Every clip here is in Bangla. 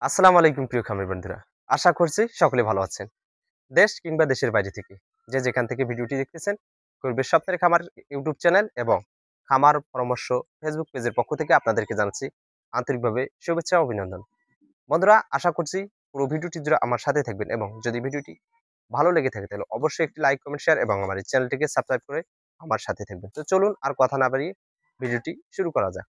আসসালামু আলাইকুম প্রিয় খামারি বন্ধুরা। আশা করছি সকলে ভালো আছেন। দেশ কিংবা দেশের বাইরে থেকে যে যেখান থেকে ভিডিওটি দেখতেছেন, পরিবেশ স্বপ্নের খামার ইউটিউব চ্যানেল এবং খামার পরামর্শ ফেসবুক পেজের পক্ষ থেকে আপনাদেরকে জানাচ্ছি আন্তরিকভাবে শুভেচ্ছা ও অভিনন্দন। বন্ধুরা, আশা করছি পুরো ভিডিওটি জুড়ে আমার সাথে থাকবেন এবং যদি ভিডিওটি ভালো লেগে থাকে তাহলে অবশ্যই একটি লাইক, কমেন্ট, শেয়ার এবং আমার এই চ্যানেলটিকে সাবস্ক্রাইব করে আমার সাথে থাকবেন। তো চলুন আর কথা না বাড়িয়ে ভিডিওটি শুরু করা যাক।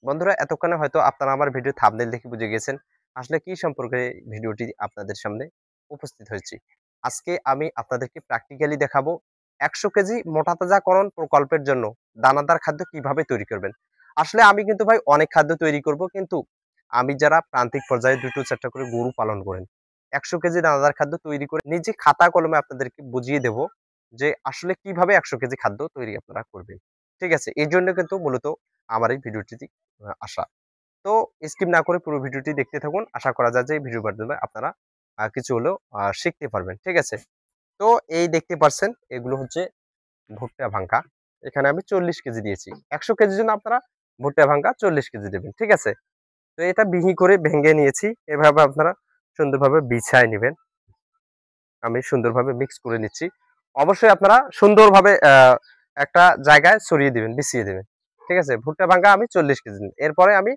বন্ধুরা, এতক্ষণে হয়তো আপনারা আমার ভিডিও থাম্বনেল দেখে বুঝে গেছেন আসলে কি সম্পর্কে ভিডিওটি আপনাদের সামনে উপস্থিত হয়েছি। আজকে আমি আপনাদেরকে প্র্যাকটিক্যালি দেখাবো 100 কেজি মোটা তাজাকরণ প্রকল্পের জন্য দানাদার খাদ্য কিভাবে তৈরি করবেন। আসলে আমি কিন্তু ভাই অনেক খাদ্য তৈরি করব, কিন্তু আমি যারা প্রান্তিক পর্যায়ে 2-4টা করে গরু পালন করেন 100 কেজি দানাদার খাদ্য তৈরি করে নিজে খাতা কলমে আপনাদেরকে বুঝিয়ে দেব যে আসলে কিভাবে 100 কেজি খাদ্য তৈরি আপনারা করবেন। ঠিক আছে, এই জন্য কিন্তু মূলত আমার এই ভিডিওটি আসা। তো স্কিপ না করে পুরো ভিডিওটি দেখতে থাকুন। আশা করা যায় যে এই ভিডিওর মাধ্যমে আপনারা কিছু হলেও শিখতে পারবেন। ঠিক আছে? তো এই দেখতে পারছেন এগুলো হচ্ছে ভুট্টা ভাঙ্গা। এখানে আমি 40 কেজি দিয়েছি। 100 কেজির জন্য আপনারা ভুট্টা ভাঙ্গা 40 কেজি দেবেন। ঠিক আছে? তো এটা মিহি করে ভেঙে নিয়েছি। এভাবে আপনারা সুন্দরভাবে বিছায় নিবেন। আমি সুন্দরভাবে মিক্স করে নিচ্ছি। অবশ্যই আপনারা সুন্দরভাবে একটা জায়গায় ছড়িয়ে দিবেন, বিছিয়ে দিবেন। ঠিক আছে? ভুট্টা ভাঙ্গা আমি 40 কেজি নিলাম। এরপরে আমি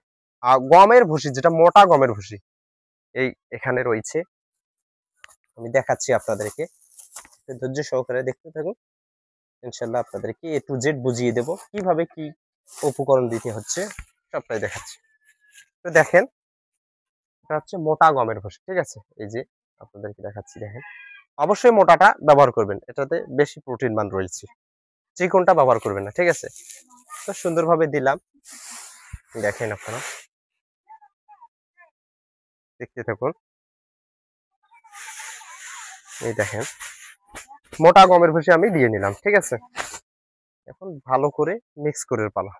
গমের ভুসি, যেটা মোটা গমের ভুসি, এই এখানে রয়েছে। আমি দেখাচ্ছি আপনাদেরকে। ধৈর্য সহকারে দেখতে থাকুন। ইনশাআল্লাহ আপনাদেরকে A to Z বুঝিয়ে দেব। কিভাবে কি উপকরণ দিতে হচ্ছে সবটাই দেখাচ্ছি। তো দেখেন, এটা হচ্ছে মোটা গমের ভুসি। ঠিক আছে? এই যে আপনাদেরকে দেখাচ্ছি, দেখেন। অবশ্যই মোটাটা ব্যবহার করবেন। এটাতে বেশি প্রোটিন মান রয়েছে। চিকনটা ব্যবহার করবেন না। ঠিক আছে? তো সুন্দরভাবে দিলাম। দেখেন আপনারা, দেখতে থাকুন। এই দেখেন, মোটা গমের ভুসি আমি দিয়ে নিলাম। ঠিক আছে? এখন ভালো করে মিক্স করে পালা।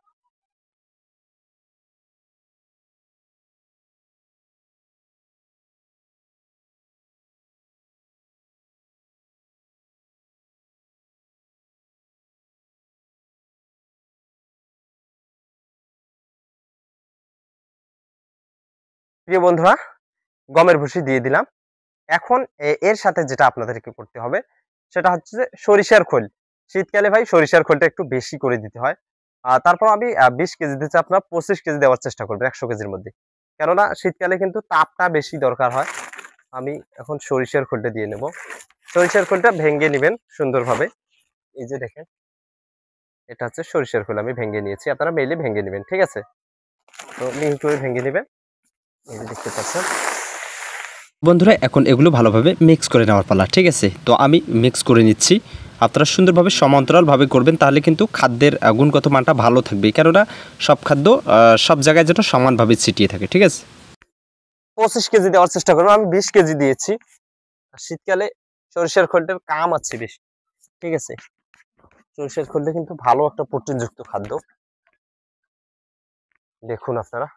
প্রিয় বন্ধুরা, গমের ভুসি দিয়ে দিলাম। এখন এর সাথে যেটা আপনাদেরকে করতে হবে সেটা হচ্ছে যে সরিষার খোল। শীতকালে ভাই সরিষার খোলটা একটু বেশি করে দিতে হয়। তারপর আমি 20 কেজি দিচ্ছি, আপনারা 25 কেজি দেওয়ার চেষ্টা করবেন 100 কেজির মধ্যে। কেননা শীতকালে কিন্তু তাপটা বেশি দরকার হয়। আমি এখন সরিষার খোলটা দিয়ে নেব। সরিষার খোলটা ভেঙে নিবেন সুন্দরভাবে। এই যে দেখেন, এটা হচ্ছে সরিষার খোল, আমি ভেঙে নিয়েছি। আপনারা মেইলে ভেঙে নিবেন। ঠিক আছে? তো মিহি করে ভেঙে নিবেন। এই যে দেখতে পাচ্ছেন। বন্ধুরা, এখন এগুলো ভালোভাবে মিক্স করে নেওয়ার পালা। ঠিক আছে? তো আমি মিক্স করে নিচ্ছি। আপনারা সুন্দরভাবে সমান্তরালভাবে করবেন, তাহলে কিন্তু খাদ্যের গুণগত মানটা ভালো থাকবে। কেননা সব খাদ্য সব জায়গায় যেন সমানভাবে ছিটিয়ে থাকে। ঠিক আছে? 25 কেজি দেওয়ার চেষ্টা করবো। আমি 20 কেজি দিয়েছি। আর শীতকালে সরিষার খোলটার কাম আছে বেশি। ঠিক আছে? সরিষার খোলটা কিন্তু ভালো একটা প্রোটিনযুক্ত খাদ্য। দেখুন আপনারা।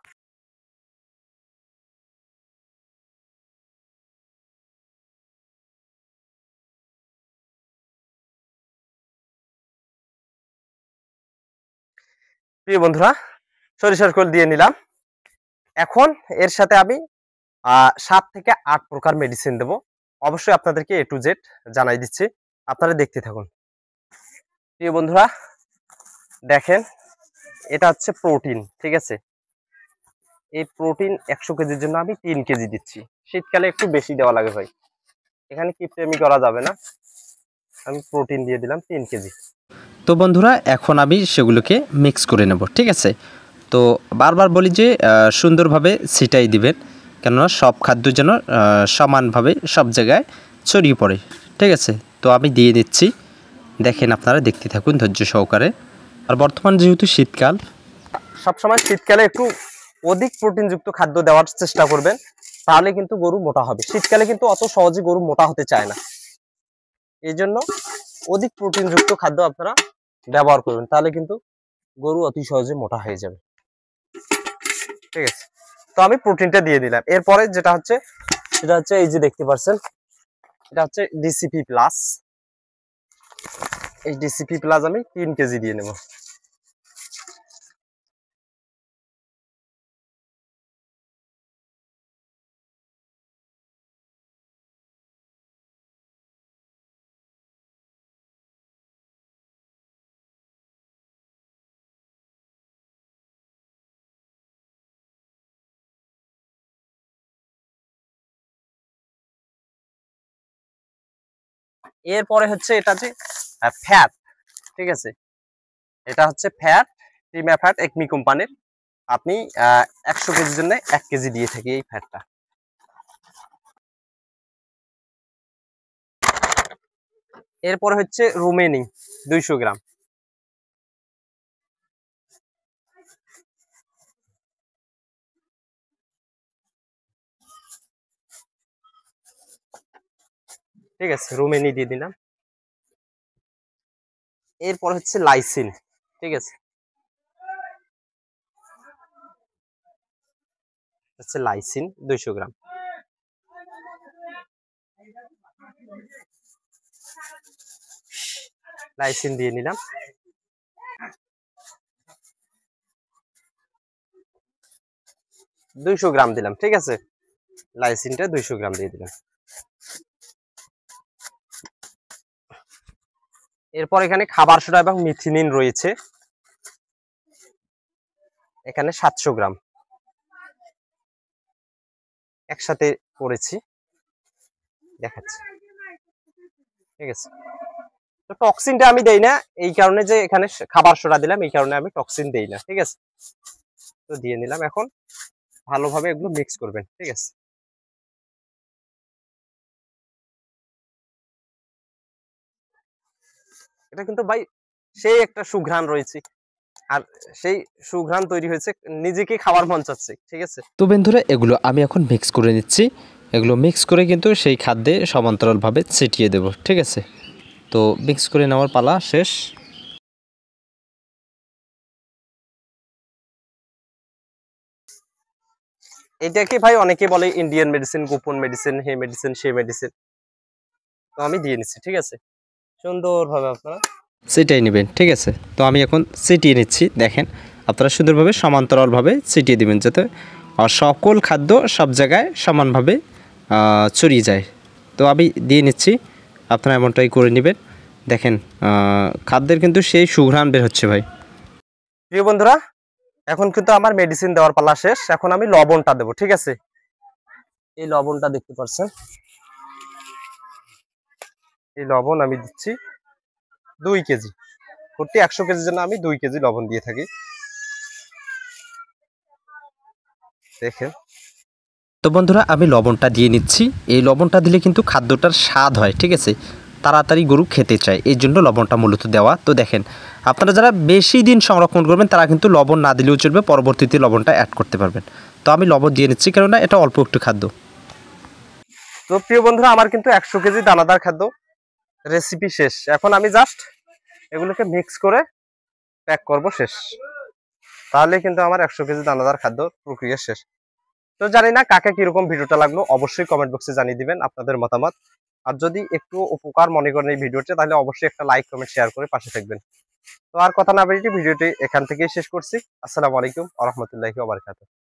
প্রিয় বন্ধুরা, সরিষার খোল দিয়ে নিলাম। এখন এর সাথে আমি 7 থেকে 8 প্রকার মেডিসিন দেব। অবশ্যই আপনাদেরকে A to Z জানাই দিচ্ছি। আপনারা দেখতে থাকুন। প্রিয় বন্ধুরা, দেখেন, এটা হচ্ছে প্রোটিন। ঠিক আছে? এই প্রোটিন 100 কেজির জন্য আমি 3 কেজি দিচ্ছি। শীতকালে একটু বেশি দেওয়া লাগে ভাই। এখানে কিপটেমি করা যাবে না। আমি প্রোটিন দিয়ে দিলাম 3 কেজি। তো বন্ধুরা, এখন আমি সেগুলোকে মিক্স করে নেব। ঠিক আছে? তো বারবার বলি যে সুন্দরভাবে ছিটাই দিবেন, কেননা সব খাদ্য যেন সমানভাবে সব জায়গায় ছড়িয়ে পড়ে। ঠিক আছে? তো আমি দিয়ে দিচ্ছি। দেখেন, আপনারা দেখতে থাকুন ধৈর্য সহকারে। আর বর্তমান যেহেতু শীতকাল, সবসময় শীতকালে একটু অধিক প্রোটিনযুক্ত খাদ্য দেওয়ার চেষ্টা করবেন, তাহলে কিন্তু গরু মোটা হবে। শীতকালে কিন্তু অত সহজে গরু মোটা হতে চায় না। এই জন্য অধিক প্রোটিনযুক্ত খাদ্য আপনারা ব্যবহার করবেন, তাহলে কিন্তু গরু অতি সহজে মোটা হয়ে যাবে। ঠিক আছে? তো আমি প্রোটিনটা দিয়ে দিলাম। এরপরে যেটা হচ্ছে সেটা হচ্ছে এই যে দেখতে পাচ্ছেন, এটা হচ্ছে ডিসিপি প্লাস। এই ডিসিপি প্লাস আমি 3 কেজি দিয়ে নেব। এরপরে হচ্ছে এটা যে ফ্যাট, ঠিক আছে, এটা হচ্ছে ফ্যাট, প্রিমা ফ্যাট একমি কোম্পানির। আপনি 100 কেজির জন্য 1 কেজি দিয়ে থাকি এই ফ্যাটটা। এরপরে হচ্ছে রুমেনি 200 গ্রাম। ঠিক আছে, রুমেনি দিয়ে দিলাম। এরপর হচ্ছে লাইসিন, ঠিক আছে, হচ্ছে লাইসিন 200 গ্রাম। লাইসিন দিয়ে নিলাম। দুইশো গ্রাম দিলাম, ঠিক আছে, লাইসিনটা 200 গ্রাম দিয়ে দিলাম। এরপর এখানে খাবার সোডা এবং মিথিনিন রয়েছে, এখানে 700 গ্রাম একসাথে করেছি, দেখাচ্ছি, ঠিক আছে। তো টক্সিনটা আমি দেই না, এই কারণে যে এখানে খাবার সোডা দিলাম, এই কারণে আমি টক্সিন দেই না, ঠিক আছে। তো দিয়ে নিলাম। এখন ভালোভাবে এগুলো মিক্স করবেন, ঠিক আছে। এটা কিন্তু ভাই সেই একটা সুঘ্রাণ রয়েছে, আর সেই সুঘ্রাণ তৈরি হয়েছে, নিজেকে খাওয়ার মন চাচ্ছে, ঠিক আছে। তো বন্ধুরা এগুলো আমি এখন মিক্স করে নিচ্ছি। এগুলো মিক্স করে কিন্তু সেই খাদ্যে সমান্তরালভাবে ছিটিয়ে দেব, ঠিক আছে। তো মিক্স করে নেওয়ার পালা শেষ। এটাকে ভাই অনেকে বলে ইন্ডিয়ান মেডিসিন, গোপন মেডিসিন, হে মেডিসিন, সে মেডিসিন। তো আমি দিয়ে নিচ্ছি, ঠিক আছে, সুন্দরভাবে আপনারা ছিটিয়ে নেবেন, ঠিক আছে। তো আমি এখন ছিটিয়ে নিচ্ছি। দেখেন আপনারা সুন্দরভাবে সমান্তরালভাবে ছিটিয়ে দেবেন, যাতে সকল খাদ্য সব জায়গায় সমানভাবে ছড়িয়ে যায়। তো আমি দিয়ে নিচ্ছি, আপনারা এমনটাই করে নেবেন। দেখেন খাদ্যের কিন্তু সেই সুঘ্রাণ বের হচ্ছে ভাই। প্রিয় বন্ধুরা, এখন কিন্তু আমার মেডিসিন দেওয়ার পালা শেষ। এখন আমি লবণটা দেবো, ঠিক আছে। এই লবণটা দেখতে পাচ্ছেন, এই লবণ আমি দিচ্ছি 2 কেজি। প্রতি 100 কেজির জন্য আমি 2 কেজি লবণ দিয়ে থাকি, দেখেন। তো বন্ধুরা আমি লবণটা দিয়ে নিচ্ছি। এই লবণটা দিলে কিন্তু খাদ্যটার স্বাদ হয়, ঠিক আছে, তাড়াতাড়ি গরু খেতে চায়, এই জন্য লবণটা মূলত দেওয়া। তো দেখেন আপনারা যারা বেশি দিন সংরক্ষণ করবেন তারা কিন্তু লবণ না দিলেও চলবে, পরবর্তীতে লবণটা অ্যাড করতে পারবেন। তো আমি লবণ দিয়ে নিচ্ছি, কেননা এটা অল্প একটু খাদ্য। তো প্রিয় বন্ধুরা, আমার কিন্তু 100 কেজি দানাদার খাদ্য রেসিপি শেষ। এখন আমি জাস্ট এগুলোকে মিক্স করে প্যাক করব, শেষ। তাহলে কিন্তু আমার 100 কেজি দানাদার খাদ্য প্রক্রিয়া শেষ। তো জানি না কাকে কিরকম ভিডিওটা লাগলো, অবশ্যই কমেন্ট বক্সে জানিয়ে দিবেন আপনাদের মতামত। আর যদি একটু উপকার মনে করেন এই ভিডিওতে, তাহলে অবশ্যই একটা লাইক, কমেন্ট, শেয়ার করে পাশে থাকবেন। তো আর কথা না বেরিয়ে ভিডিওটি এখান থেকেই শেষ করছি। আসসালামু আলাইকুম ওয়া রাহমাতুল্লাহি ওয়া বারাকাতুহু।